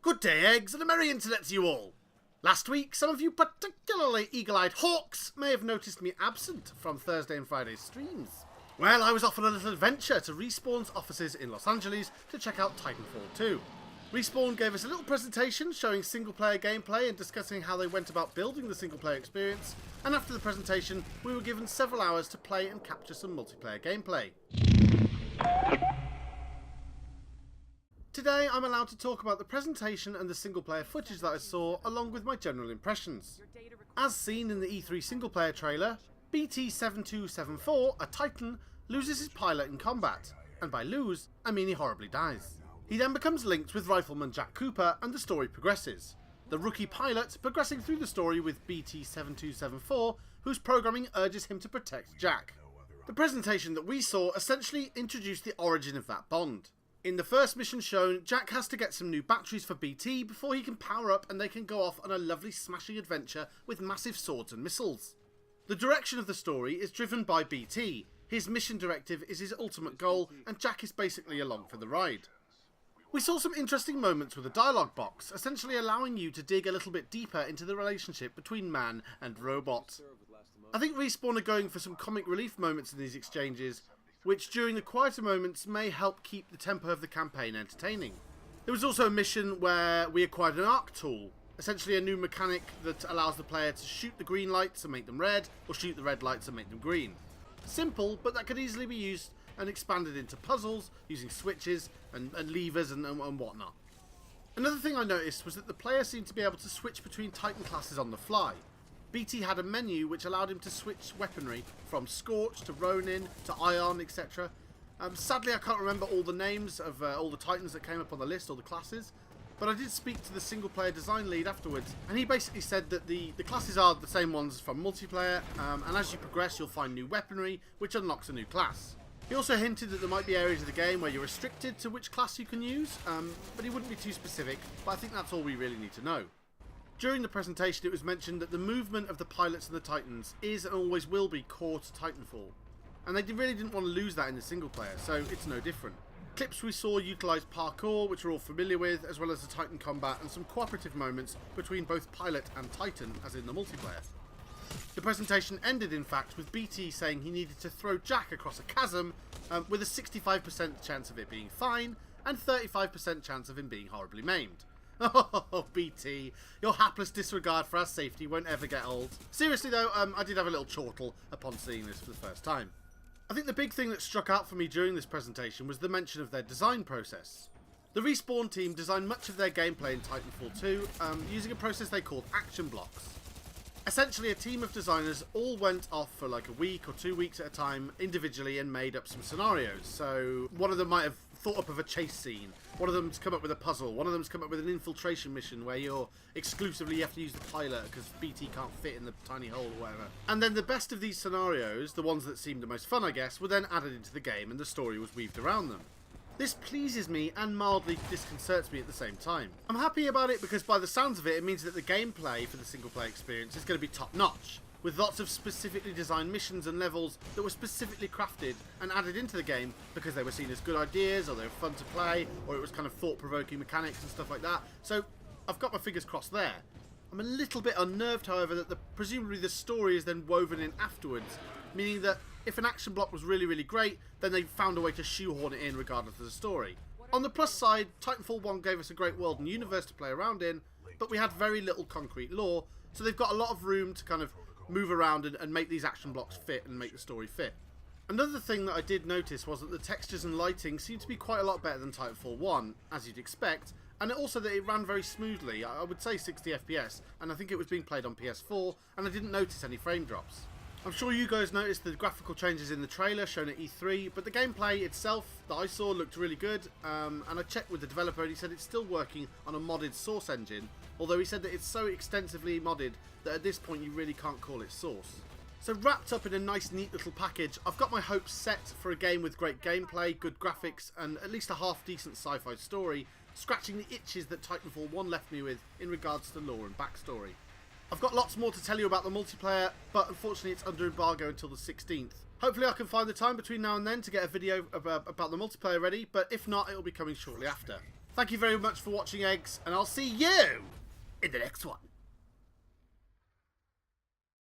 Good day, eggs, and a merry internet to you all. Last week, some of you particularly eagle-eyed hawks may have noticed me absent from Thursday and Friday's streams. Well, I was off on a little adventure to Respawn's offices in Los Angeles to check out Titanfall 2. Respawn gave us a little presentation showing single-player gameplay and discussing how they went about building the single-player experience, and after the presentation, we were given several hours to play and capture some multiplayer gameplay. Today, I'm allowed to talk about the presentation and the single-player footage that I saw, along with my general impressions. As seen in the E3 single-player trailer, BT-7274, a Titan, loses his pilot in combat, and by lose, I mean he horribly dies. He then becomes linked with Rifleman Jack Cooper, and the story progresses. The rookie pilot progressing through the story with BT-7274, whose programming urges him to protect Jack. The presentation that we saw essentially introduced the origin of that bond. In the first mission shown, Jack has to get some new batteries for BT before he can power up and they can go off on a lovely smashing adventure with massive swords and missiles. The direction of the story is driven by BT. His mission directive is his ultimate goal, and Jack is basically along for the ride. We saw some interesting moments with the dialogue box, essentially allowing you to dig a little bit deeper into the relationship between man and robot. I think Respawn are going for some comic relief moments in these exchanges, which during the quieter moments may help keep the tempo of the campaign entertaining. There was also a mission where we acquired an arc tool, essentially a new mechanic that allows the player to shoot the green lights and make them red, or shoot the red lights and make them green. Simple, but that could easily be used and expanded into puzzles using switches and levers and whatnot. Another thing I noticed was that the player seemed to be able to switch between Titan classes on the fly. BT had a menu which allowed him to switch weaponry from Scorch to Ronin to Ion, etc. Sadly, I can't remember all the names of all the Titans that came up on the list, or the classes, but I did speak to the single player design lead afterwards, and he basically said that the classes are the same ones from multiplayer, and as you progress you'll find new weaponry which unlocks a new class. He also hinted that there might be areas of the game where you're restricted to which class you can use, but he wouldn't be too specific, but I think that's all we really need to know. During the presentation it was mentioned that the movement of the pilots and the Titans is and always will be core to Titanfall, and they really didn't want to lose that in the single player, so it's no different. Clips we saw utilised parkour, which we're all familiar with, as well as the Titan combat and some cooperative moments between both pilot and Titan, as in the multiplayer. The presentation ended in fact with BT saying he needed to throw Jack across a chasm with a 65% chance of it being fine and 35% chance of him being horribly maimed. Oh, BT, your hapless disregard for our safety won't ever get old. Seriously though, I did have a little chortle upon seeing this for the first time. I think the big thing that struck out for me during this presentation was the mention of their design process. The Respawn team designed much of their gameplay in Titanfall 2 using a process they called action blocks. Essentially, a team of designers all went off for like a week or 2 weeks at a time individually and made up some scenarios. So one of them might have thought up of a chase scene, one of them's come up with a puzzle, one of them's come up with an infiltration mission where you have to use the pilot because BT can't fit in the tiny hole or whatever. And then the best of these scenarios, the ones that seemed the most fun I guess, were then added into the game and the story was weaved around them. This pleases me and mildly disconcerts me at the same time. I'm happy about it because by the sounds of it, it means that the gameplay for the single player experience is going to be top notch, with lots of specifically designed missions and levels that were specifically crafted and added into the game because they were seen as good ideas, or they were fun to play, or it was kind of thought-provoking mechanics and stuff like that. So I've got my fingers crossed there. I'm a little bit unnerved, however, that presumably the story is then woven in afterwards, meaning that if an action block was really, really great, then they found a way to shoehorn it in regardless of the story. On the plus side, Titanfall 1 gave us a great world and universe to play around in, but we had very little concrete lore, so they've got a lot of room to kind of move around and make these action blocks fit and make the story fit. Another thing that I did notice was that the textures and lighting seemed to be quite a lot better than Titanfall 1, as you'd expect, and also that it ran very smoothly. I would say 60 FPS, and I think it was being played on PS4, and I didn't notice any frame drops. I'm sure you guys noticed the graphical changes in the trailer shown at E3, but the gameplay itself that I saw looked really good, and I checked with the developer and he said it's still working on a modded source engine, although he said that it's so extensively modded that at this point you really can't call it source. So wrapped up in a nice neat little package, I've got my hopes set for a game with great gameplay, good graphics, and at least a half decent sci-fi story, scratching the itches that Titanfall 1 left me with in regards to lore and backstory. I've got lots more to tell you about the multiplayer, but unfortunately it's under embargo until the 16th. Hopefully I can find the time between now and then to get a video about the multiplayer ready, but if not, it'll be coming shortly after. Thank you very much for watching, eggs, and I'll see you in the next one.